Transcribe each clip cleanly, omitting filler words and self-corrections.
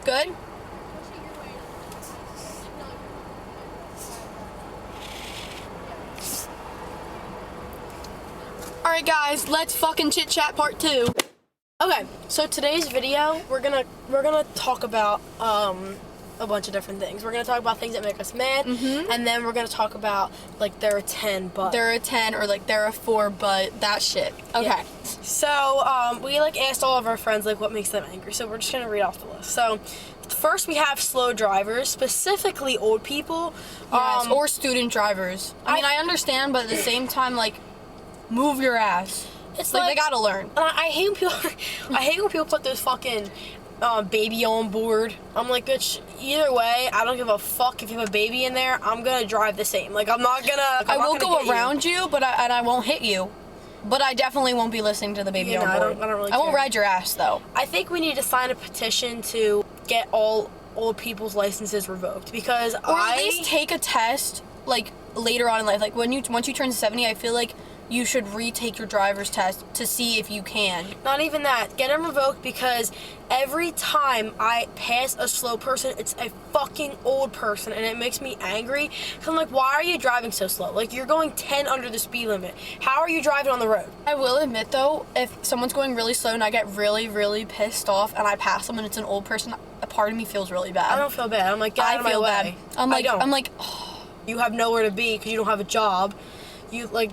Good? Alright guys, let's fucking chit chat part 2. Okay, so today's video, we're gonna talk about a bunch of different things. We're gonna talk about things that make us mad, and then we're gonna talk about like there are 10 but. There are 10 or like there are 4 but that shit. Okay. Yeah. So we like asked all of our friends like what makes them angry. So we're just gonna read off the list. So first we have slow drivers, specifically old people. Yes, or student drivers. I mean I understand, but at the same time like move your ass. It's like they gotta learn. I hate when people I hate when people put those fucking baby on board. I'm like, bitch, either way, I don't give a fuck if you have a baby in there. I'm gonna drive the same. Like, I'm not gonna. I will go around you, but I won't hit you. But I definitely won't be listening to the baby on board. I don't really care. I won't ride your ass though. I think we need to sign a petition to get all old people's licenses revoked because or at least take a test like later on in life. Like once you turn 70, I feel like you should retake your driver's test to see if you can. Not even that. Get them revoked because every time I pass a slow person, it's a fucking old person, and it makes me angry. Cause I'm like, why are you driving so slow? Like, you're going 10 under the speed limit. How are you driving on the road? I will admit though, if someone's going really slow and I get really, really pissed off and I pass them and it's an old person, a part of me feels really bad. I don't feel bad. I'm like, get out of my way. I'm like, oh. You have nowhere to be because you don't have a job. You like.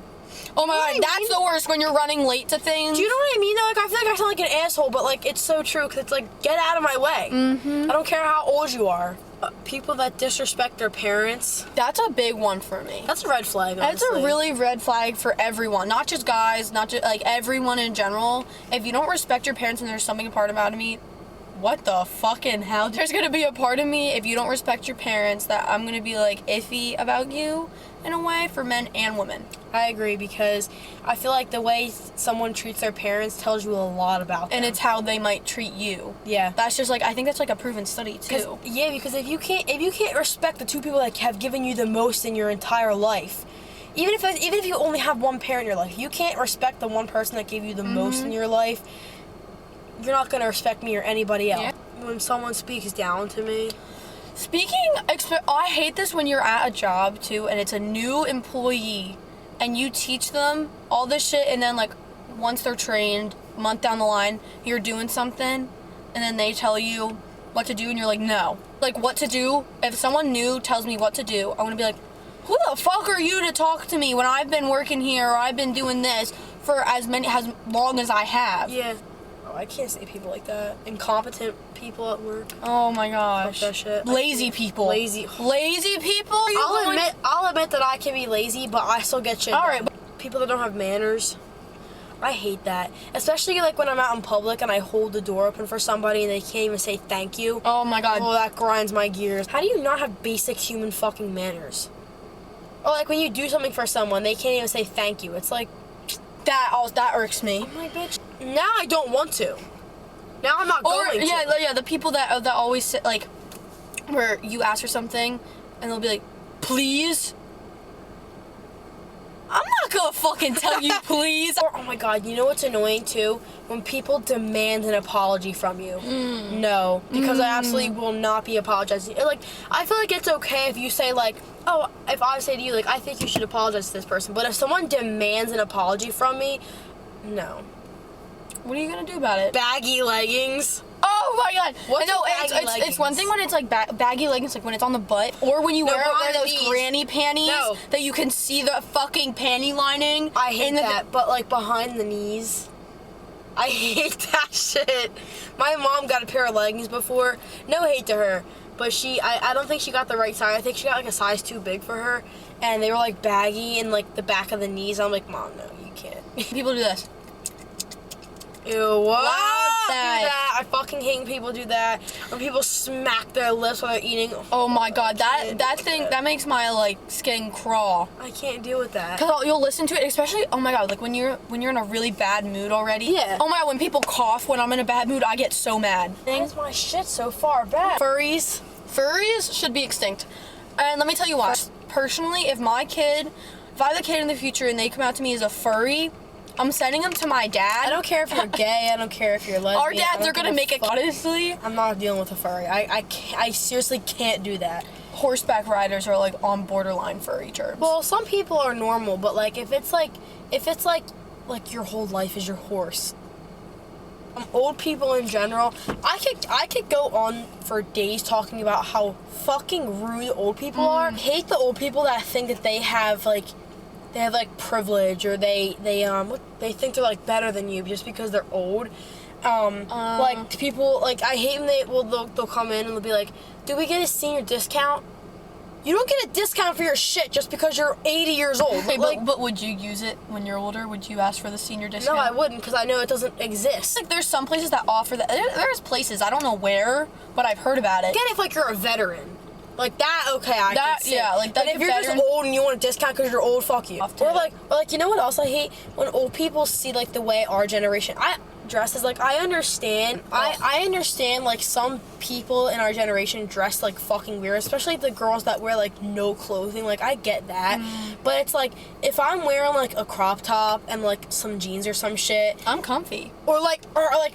Oh my god, that's the worst when you're running late to things. Do you know what I mean though? Like, I feel like I sound like an asshole, but like, it's so true, because it's like, get out of my way. I don't care how old you are. People that disrespect their parents. That's a big one for me. That's a red flag, honestly. That's a really red flag for everyone. Not just guys, not just, like, everyone in general. If you don't respect your parents and there's something a part about me, what the fucking hell? There's gonna be a part of me, if you don't respect your parents, that I'm gonna be like iffy about you in a way, for men and women. I agree, because I feel like the way someone treats their parents tells you a lot about them. And it's how they might treat you. Yeah. That's just like, I think that's like a proven study too. Yeah, because if you can't respect the two people that have given you the most in your entire life, even if you only have one parent in your life, you can't respect the one person that gave you the most in your life, you're not going to respect me or anybody else. Yeah. When someone speaks down to me. I hate this when you're at a job too and it's a new employee and you teach them all this shit, and then like once they're trained, a month down the line, you're doing something and then they tell you what to do and you're like, no. Like, what to do? If someone new tells me what to do, I want to be like, who the fuck are you to talk to me when I've been working here or I've been doing this for as long as I have? Yeah. I can't say people like that. Incompetent people at work. Oh my gosh. Fuck that shit. Lazy people. Lazy people? I'll admit that I can be lazy, but I still get shit done. Alright. People that don't have manners. I hate that. Especially like when I'm out in public and I hold the door open for somebody and they can't even say thank you. Oh my god. Oh, that grinds my gears. How do you not have basic human fucking manners? Or like when you do something for someone, they can't even say thank you. It's like, that irks me. I'm like, bitch, now I don't want to. Now I'm not going to. Yeah, the people that always sit, like, where you ask for something and they'll be like, please? I'm not gonna fucking tell you please. Or, oh my god, you know what's annoying too? When people demand an apology from you. No, because I absolutely will not be apologizing. Like, I feel like it's okay if you say like, oh, if I say to you like, I think you should apologize to this person. But if someone demands an apology from me, no. What are you gonna do about it? Baggy leggings. Oh my god! What's it's one thing when it's like baggy leggings, like when it's on the butt, or when you wear those granny panties that you can see the fucking panty lining. I hate that, but like behind the knees. I hate that shit. My mom got a pair of leggings before. No hate to her, but I don't think she got the right size. I think she got like a size too big for her, and they were like baggy in like the back of the knees. I'm like, Mom, no, you can't. People do this. Ew, what? Do that. I fucking hate when people do that. When people smack their lips while they're eating. Oh my god, that makes my like skin crawl. I can't deal with that. Cause you'll listen to it, especially, oh my god, like when you're in a really bad mood already. Yeah. Oh my god, when people cough when I'm in a bad mood, I get so mad. Why is my shit so far back? Furries should be extinct. And let me tell you why. Personally, if I have a kid in the future and they come out to me as a furry, I'm sending them to my dad. I don't care if you're gay. I don't care if you're lesbian. Our dads are gonna make it. Honestly, I'm not dealing with a furry. I seriously can't do that. horseback riders are like on borderline furry terms. Well, some people are normal, but like if it's like your whole life is your horse. Old people in general, I could go on for days talking about how fucking rude old people are. I hate the old people that think that they have privilege, or they think they're like better than you just because they're old. Like people, like I hate when they'll come in and they'll be like, "Do we get a senior discount?" You don't get a discount for your shit just because you're 80 years old. Okay, but would you use it when you're older? Would you ask for the senior discount? No, I wouldn't, because I know it doesn't exist. Like, there's some places that offer that. There's places, I don't know where, but I've heard about it. Get it if like you're a veteran. Like that, okay, I can see. Yeah, like that. But if you're just old and you want a discount because you're old, fuck you. Or like, you know what else I hate? When old people see like the way our generation dresses. Like, I understand. I understand like some people in our generation dress like fucking weird, especially the girls that wear like no clothing. Like, I get that, but it's like if I'm wearing like a crop top and like some jeans or some shit, I'm comfy. Or like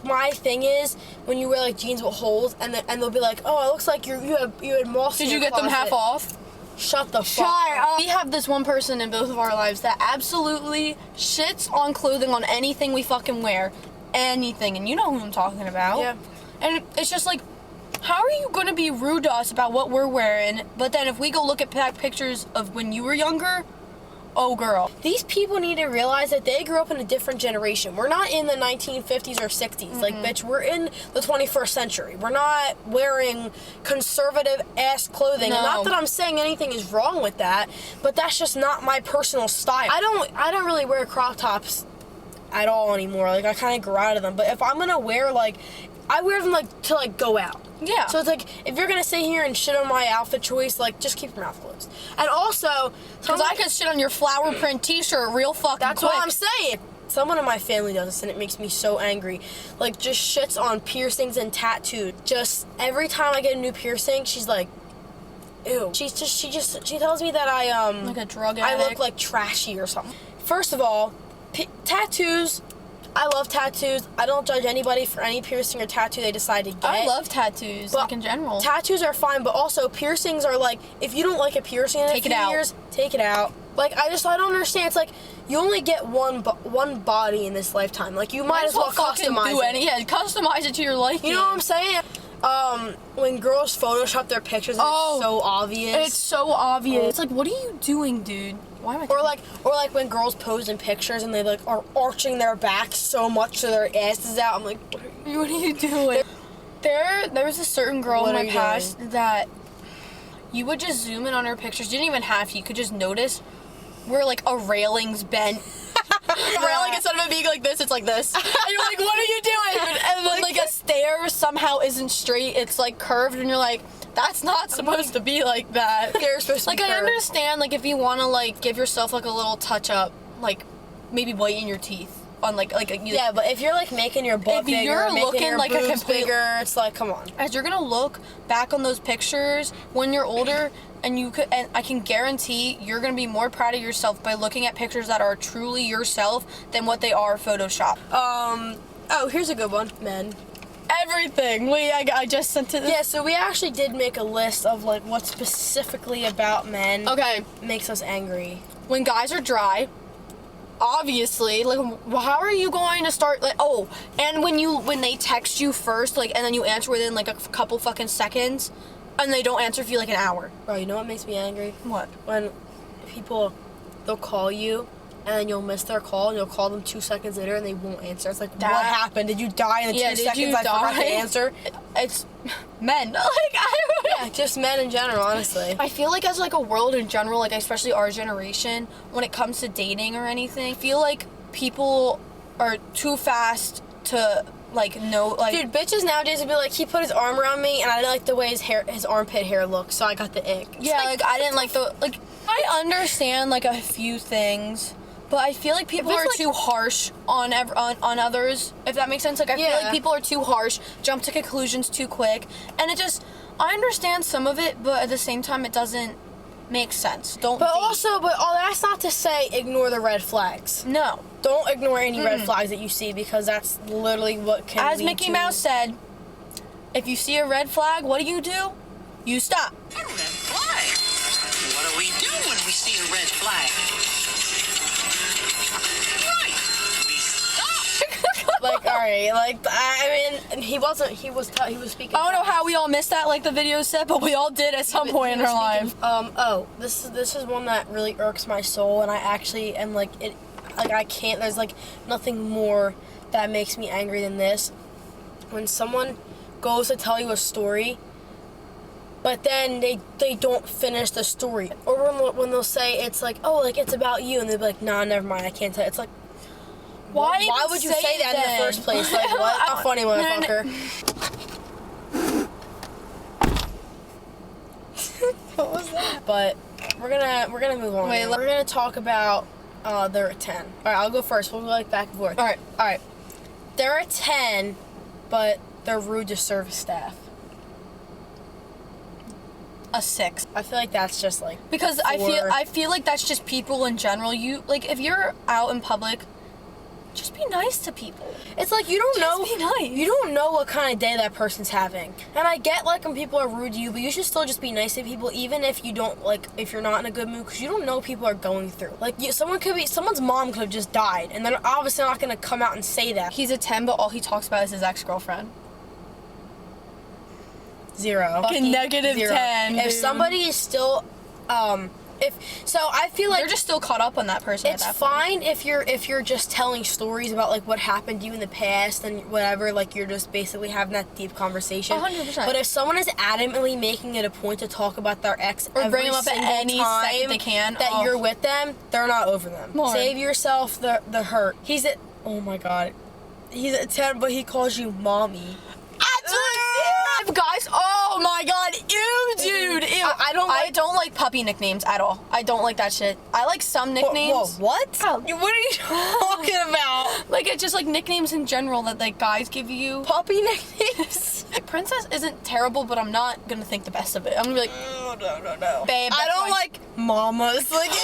my thing is when you wear like jeans with holes and they'll be like, oh, it looks like you had moss. Did you get them half off? Shut the fuck up. We have this one person in both of our lives that absolutely shits on clothing, on anything we fucking wear. Anything, and you know who I'm talking about. Yeah. And it's just like, how are you going to be rude to us about what we're wearing, but then if we go look at pictures of when you were younger, oh girl. These people need to realize that they grew up in a different generation. We're not in the 1950s or 60s. Like, bitch, we're in the 21st century. We're not wearing conservative-ass clothing. No. Not that I'm saying anything is wrong with that, but that's just not my personal style. I don't really wear crop tops at all anymore. Like, I kind of grew out of them. But if I'm gonna wear, like, I wear them like to like go out. Yeah. So it's like, if you're gonna sit here and shit on my outfit choice, like, just keep your mouth closed. And also, because I could shit on your flower print t-shirt real fucking that's quick. what I'm saying. Someone in my family does this and it makes me so angry. Like, just shits on piercings and tattoos. Just every time I get a new piercing, she's like, ew. She tells me that I like a drug I addict. look like trashy or something. First of all, tattoos, I love tattoos. I don't judge anybody for any piercing or tattoo they decide to get. I love tattoos, but like in general. Tattoos are fine, but also piercings are like, if you don't like a piercing in a few years, take it out. Like, I don't understand. It's like, you only get one body in this lifetime. Like, you might as well customize it. Yeah, customize it to your liking. You know what I'm saying? When girls Photoshop their pictures, and it's so obvious. It's so obvious. It's like, what are you doing, dude? Why am I? Or like when girls pose in pictures and they like are arching their back so much so their ass is out. I'm like, what are you doing? There was a certain girl in my past that you would just zoom in on her pictures. You didn't even have to. You could just notice where like a railing's bent. Railing, instead of it being like this, it's like this. And you're like, what are you doing? And then like a stair somehow isn't straight. It's like curved, and you're like, that's not supposed to be like that. They're supposed to like, be I curved. understand, like, if you want to like give yourself like a little touch up, like maybe whiten your teeth on like yeah, but if you're like making your butt bigger, you're making looking your like boobs a complete bigger, it's like, come on. As you're gonna look back on those pictures when you're older, and I can guarantee you're gonna be more proud of yourself by looking at pictures that are truly yourself than what they are Photoshop. Oh, here's a good one. Men. Everything. Wait, I just sent it. Yeah, so we actually did make a list of like what specifically about men makes us angry. When guys are dry, obviously, like, how are you going to start, like, oh, and when they text you first, like, and then you answer within like a couple fucking seconds, and they don't answer for you like an hour. Bro, you know what makes me angry? What? When people, they'll call you, and then you'll miss their call, and you'll call them 2 seconds later, and they won't answer. It's like, what happened? Did you die in the 2 seconds I forgot to answer? It's men. Like, I don't know. Yeah, just men in general, honestly. I feel like as like a world in general, like especially our generation, when it comes to dating or anything, I feel like people are too fast to like know, like, dude, bitches nowadays would be like, he put his arm around me and I didn't like the way his armpit hair looked, so I got the ick. Yeah, like I didn't like the, like, I understand like a few things, but I feel like people are too harsh on others, if that makes sense. Like, I feel like people are too harsh, jump to conclusions too quick, and it just, I understand some of it, but at the same time it doesn't makes sense. Don't But date. also, that's not to say ignore the red flags. No. Don't ignore any red flags that you see, because that's literally what can As lead Mickey to... Mouse said, if you see a red flag, what do? You stop. A red flag? What do we do when we see a red flag? Right, we stop. Like, all right, like, I mean, he was speaking... I don't know how we all missed that, like the video said, but we all did at some point in our life. This is one that really irks my soul, and I actually am like, I can't, there's like nothing more that makes me angry than this. When someone goes to tell you a story, but then they don't finish the story. Or when they'll say it's like, oh, like it's about you, and they'll be like, nah, never mind, I can't tell. It's like, why would you say that in the first place? Like, what? Not funny, motherfucker. What was that? But we're gonna move on. Wait, We're gonna talk about they're a 10. All right, I'll go first. We'll go like back and forth. All right. They're a 10, but they're rude to service staff. A 6. I feel like that's just like Because I feel like that's just people in general. You like if you're out in public, just be nice to people. It's like you don't know. Just be nice. You don't know what kind of day that person's having. And I get like when people are rude to you, but you should still just be nice to people, even if you don't like if you're not in a good mood, because you don't know what people are going through. Like someone's mom could have just died, and they're obviously not gonna come out and say that. He's a 10, but all he talks about is his ex-girlfriend. 0. Fucking negative 10. If dude. somebody is still, I feel like They're just still caught up on that person. it's at that point. fine if you're just telling stories about like what happened to you in the past and whatever, like you're just basically having that deep conversation. 100%. But if someone is adamantly making it a point to talk about their ex Or every bring them up at single any time second they can, that oh. you're with them, they're not over them. Lord. Save yourself the hurt. Oh my god, he's a 10, but he calls you mommy. Guys, oh my god, ew, dude, ew. I don't like puppy nicknames at all. I don't like that shit. I like some nicknames. What? Oh. What are you talking about? Like, it's just like nicknames in general that like guys give you. Puppy nicknames? Princess isn't terrible, but I'm not gonna think the best of it. I'm gonna be like, No. babe, I don't like mamas. Like, no,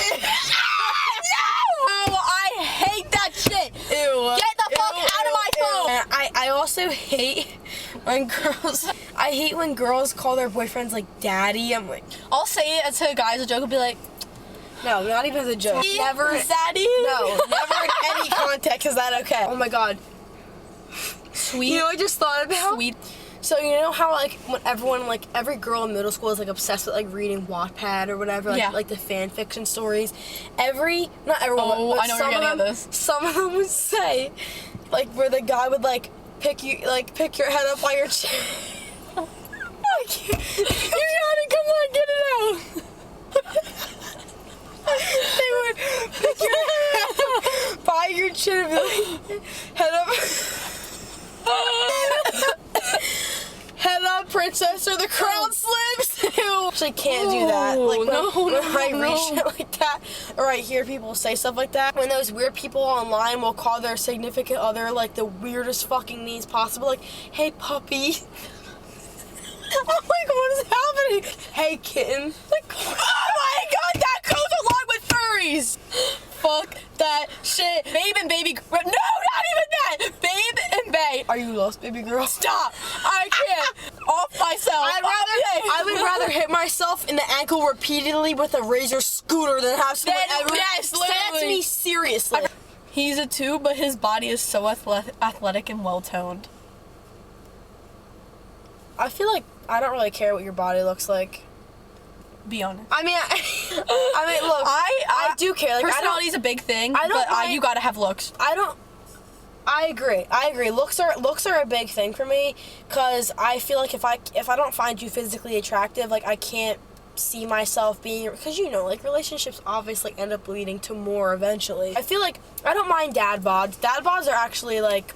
I hate that shit. Ew. Get the fuck out of my phone. I also hate when girls call their boyfriends like daddy. I'm like, I'll say it to guys a joke. I'll be like, no, not even as a joke. never, daddy. No, never in any context is that okay. Oh my god. Sweet. You know what I just thought about? Sweet. So you know how like when everyone, like every girl in middle school is like obsessed with like reading Wattpad or whatever, like, Yeah. like the fan fiction stories. Not everyone. Oh, but I know where you're getting at this. Some of them would say, like where the guy would like pick your head up by your chin. I can't. You gotta come on, get it out. They would pick your head up by your chin and be like, head up. Head up, princess, or the crown slips. Ew. Actually, can't do that. Like when I read shit like that, or I hear people say stuff like that. When those weird people online will call their significant other like the weirdest fucking names possible, like, "Hey, puppy." I'm like, what is happening? Hey, kitten. Like, Oh my god, that goes along with furries. Fuck that shit. Babe and baby. No, not even that. Babe and bae. are you lost, baby girl? Stop. I can't. Off myself. I would rather hit myself in the ankle repeatedly with a razor scooter than have someone ever yes, say that to literally. me seriously. He's a 2, but his body is so athletic and well toned. I feel like I don't really care what your body looks like. Be honest. I mean, look, I do care. Like, personality is a big thing, I don't but mind- you gotta have looks. I agree. Looks are a big thing for me, because I feel like if I don't find you physically attractive, like I can't see myself being, because you know, like relationships obviously end up leading to more eventually. I feel like I don't mind dad bods. Dad bods are actually like.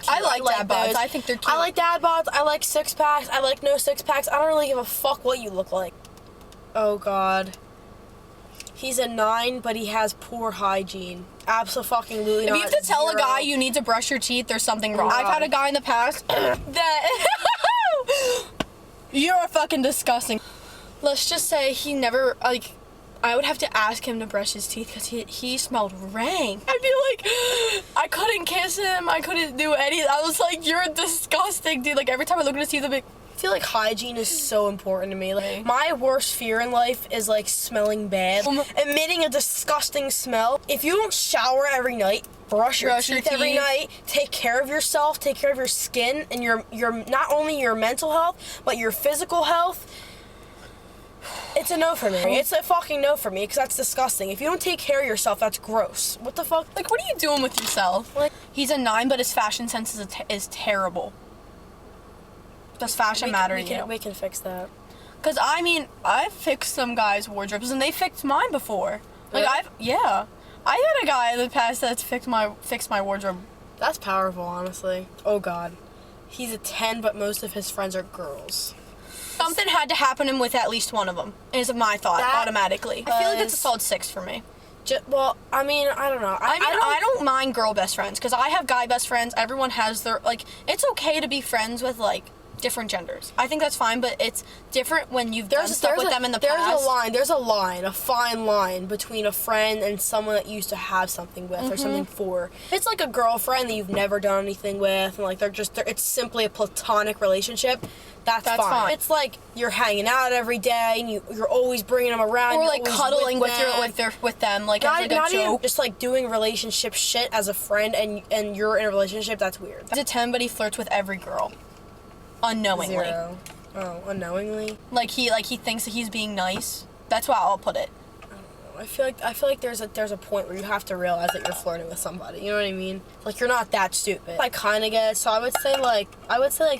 I like dad bods. those. I think they're cute. I like dad bods. I like 6-packs. I like no 6-packs. I don't really give a fuck what you look like. Oh god. He's a 9, but he has poor hygiene. Absolutely not. If you have to tell a 0. guy you need to brush your teeth, there's something wrong. God. I've had a guy in the past that you're fucking disgusting. let's just say he never, like, I would have to ask him to brush his teeth because he smelled rank. I'd be like, I couldn't kiss him. I couldn't do anything. I was like, you're disgusting, dude. Like, every time I look at his teeth, I'm like, I feel like hygiene is so important to me. Like, my worst fear in life is like smelling bad, emitting a disgusting smell. If you don't shower every night, brush your teeth every night, take care of yourself, take care of your skin and your not only your mental health but your physical health. It's a no for me. It's a fucking no for me because that's disgusting. If you don't take care of yourself, that's gross. What the fuck? Like, what are you doing with yourself? Like, he's a 9, but his fashion sense is terrible. Does fashion matter to you? We can fix that. Because, I mean, I've fixed some guys' wardrobes, and they fixed mine before. Like, Really? I had a guy in the past that's fixed my wardrobe. That's powerful, honestly. Oh, God. He's a 10, but most of his friends are girls. Something had to happen to him with at least one of them, is my thought, automatically. I feel like it's a solid 6 for me. Well, I mean, I don't know. I don't mind girl best friends, because I have guy best friends. Everyone has their, like, it's okay to be friends with, like, different genders. I think that's fine, but it's different when you've done stuff with them in the past. There's a fine line between a friend and someone that you used to have something with or something for. It's like a girlfriend that you've never done anything with, and like it's simply a platonic relationship. That's fine. It's like you're hanging out every day and you're always bringing them around. Or like cuddling with them, like as like a joke. Even just like doing relationship shit as a friend and you're in a relationship. That's weird. He's a 10, but he flirts with every girl. Unknowingly. 0. Oh, unknowingly. Like he thinks that he's being nice. That's how I'll put it. I feel like there's a point where you have to realize that you're flirting with somebody. You know what I mean? Like, you're not that stupid. I kind of get it. So I would say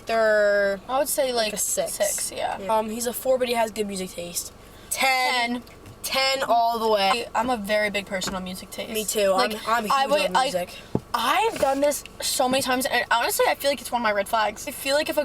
they're. I would say like a 6. 6, yeah. He's a 4, but he has good music taste. 10 all the way. I'm a very big person on music taste. Me too. Like, I'm huge on music. I've done this so many times, and honestly, I feel like it's one of my red flags. I feel like if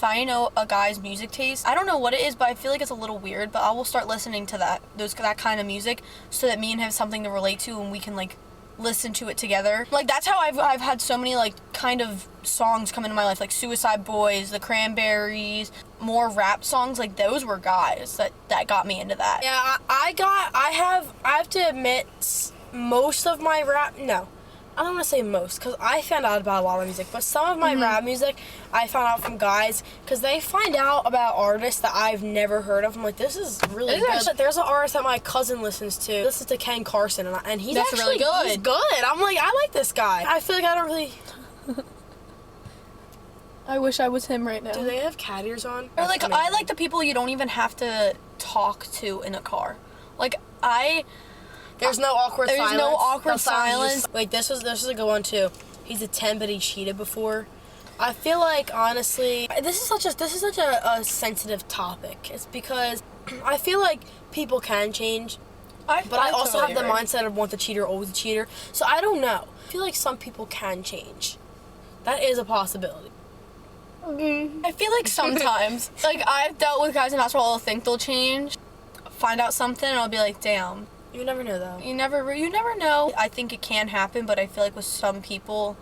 I know a guy's music taste, I don't know what it is, but I feel like it's a little weird. But I will start listening to that kind of music, so that me and him have something to relate to, and we can like listen to it together. Like, that's how I've had so many like kind of songs come into my life, like Suicide Boys, the Cranberries, more rap songs. Like, those were guys that got me into that. Yeah, I have to admit, most of my rap. No, I don't want to say most, because I found out about a lot of music, but some of my rap music I found out from guys, because they find out about artists that I've never heard of. I'm like, this is really good. There's an artist that my cousin listens to. Listens to Ken Carson, and he's That's actually really good. He's good. I'm like, I like this guy. I feel like I don't really. I wish I was him right now. Do they have cat ears on? Or like, I like the people you don't even have to talk to in a car. Like, There's no awkward silence. There's no awkward silence. Wait, this was a good one too. He's a 10, but he cheated before. I feel like, honestly, this is such a sensitive topic. It's because I feel like people can change, but I also have the mindset of once a cheater, always a cheater. So I don't know. I feel like some people can change. That is a possibility. I feel like sometimes, like, I've dealt with guys in basketball who'll think they'll change, find out something, and I'll be like, damn. You never know, though. You never know. I think it can happen, but I feel like with some people,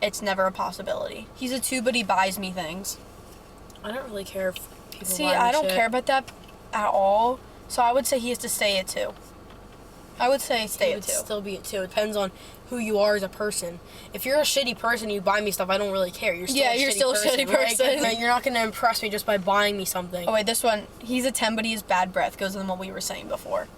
it's never a possibility. He's a 2, but he buys me things. I don't really care if people See, buy me I don't shit. care about that at all, so I would say he has to stay at 2. I would say stay at 2. Still be at 2. It depends on who you are as a person. If you're a shitty person, you buy me stuff, I don't really care. You're still a shitty person. Right? You're not going to impress me just by buying me something. Oh wait, this one, he's a 10, but he has bad breath. Goes with what we were saying before.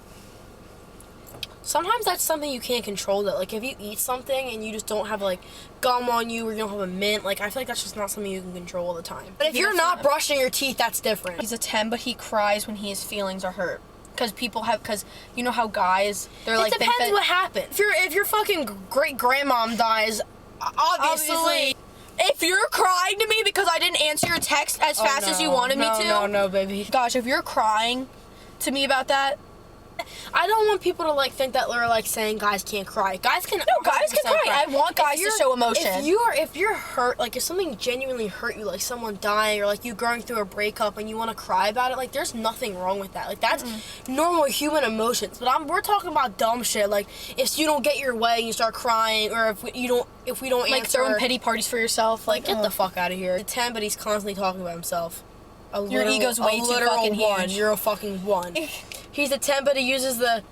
Sometimes that's something you can't control. That, like, if you eat something and you just don't have like gum on you, or you don't have a mint, like, I feel like that's just not something you can control all the time. But if you're not brushing your teeth, that's different. He's a 10, but he cries when his feelings are hurt. Because you know how guys, they're like, it depends what happened. If your fucking great grandmom dies, obviously. If you're crying to me because I didn't answer your text as fast as you wanted me to. No, baby. Gosh, if you're crying to me about that. I don't want people to like think that we're like saying guys can't cry. Guys can. No, guys can cry. I want guys to show emotion. If you're hurt, like if something genuinely hurt you, like someone dying or like you going through a breakup and you want to cry about it, like there's nothing wrong with that. Like that's normal human emotions. But we're talking about dumb shit. Like if you don't get your way and you start crying, or if we don't like answer, throwing pity parties for yourself. Like get the fuck out of here. He's 10, but he's constantly talking about himself. Your ego's way too fucking one. huge. You're a fucking 1. He's a 10, but he uses the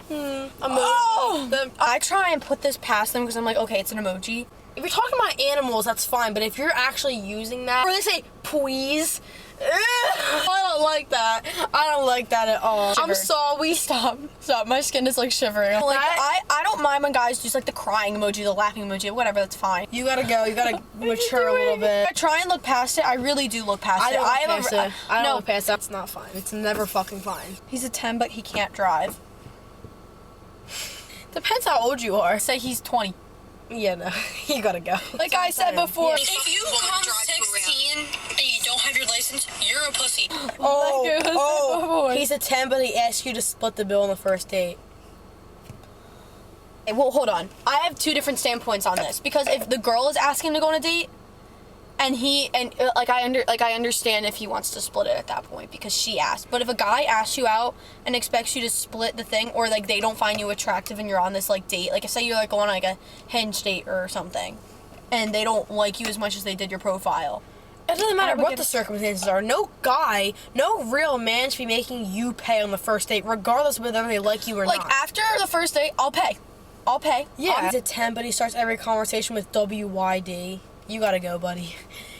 emoji. I try and put this past them because I'm like, okay, it's an emoji. If you're talking about animals, that's fine, but if you're actually using that, or they say please, I don't like that. I don't like that at all. Shiver. I'm sorry. Stop. My skin is like shivering. Like, I don't mind when guys use like the crying emoji, the laughing emoji, whatever, that's fine. You gotta go. You gotta mature a little bit. I try and look past it. I really do look past it. I don't look past it. It's not fine. It's never fucking fine. He's a 10, but he can't drive. Depends how old you are. Say he's 20. Yeah, no. You gotta go. Like I said before. If you come 16 and you don't have your license, you're a pussy. He's a 10, but he asks you to split the bill on the first date. Hey, well, hold on. I have 2 different standpoints on this because if the girl is asking to go on a date, I understand if he wants to split it at that point because she asked. But if a guy asks you out and expects you to split the thing, or like they don't find you attractive and you're on this like date, like say you're like going on like a Hinge date or something, and they don't like you as much as they did your profile. It doesn't matter what the circumstances are. No guy, no real man should be making you pay on the first date, regardless of whether they like you or not. Like after the first date, I'll pay. Yeah. He's a 10, but he starts every conversation with WYD. You gotta go, buddy.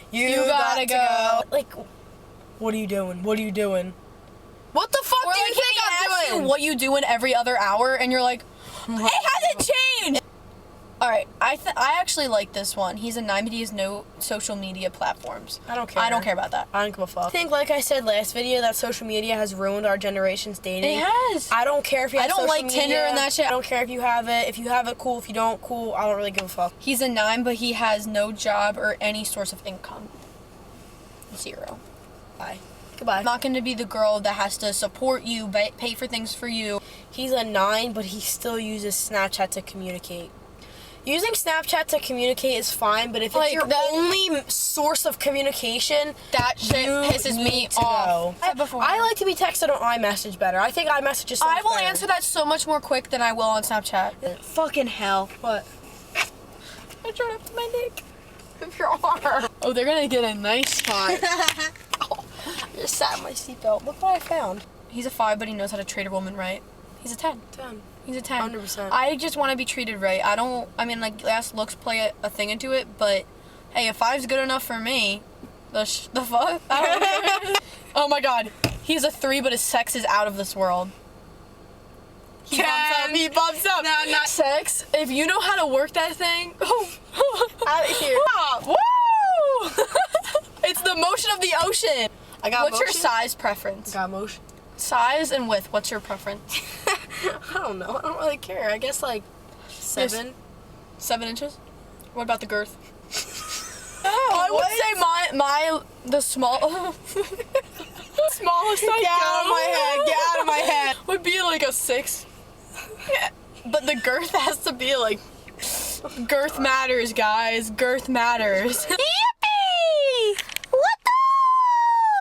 You gotta go. Like, what are you doing? What are you doing? What the fuck do you think I'm doing? What you doing every other hour, and you're like, it hasn't changed. All right, I actually like this one. He's a 9, but he has no social media platforms. I don't care. I don't care about that. I don't give a fuck. I think, like I said last video, that social media has ruined our generation's dating. It has. I don't care if you have social media. I don't like Tinder and that shit. I don't care if you have it. If you have it, cool. If you don't, cool. I don't really give a fuck. He's a 9, but he has no job or any source of income. 0. Bye. Goodbye. I'm not going to be the girl that has to support you, pay for things for you. He's a 9, but he still uses Snapchat to communicate. Using Snapchat to communicate is fine, but if it's your only source of communication, that shit pisses me off. I like to be texted on iMessage better. I think iMessage is so much I will better. answer that so much more quick than I will on Snapchat. Fucking hell. What? I tried up to my neck. With your arm. Oh, they're gonna get a nice shot. Oh, I just sat in my seatbelt. Look what I found. He's a 5, but he knows how to treat a woman right. He's a 10. 10. He's a 10. 100%. I just want to be treated right. Like, yes, looks play a thing into it, but hey, if 5's good enough for me, the fuck? I don't know. Oh my god. He's a 3, but his sex is out of this world. He bumps up. No, not sex. If you know how to work that thing, out of here. Woo! It's the motion of the ocean. I got What's your size preference? Got motion. Size and width. What's your preference? I don't know. I don't really care. I guess like 7. 7 inches? What about the girth? I would say the small smallest I Get out of my head. Get out of my head. Would be like a 6. But the girth has to be like girth matters, guys. Girth matters.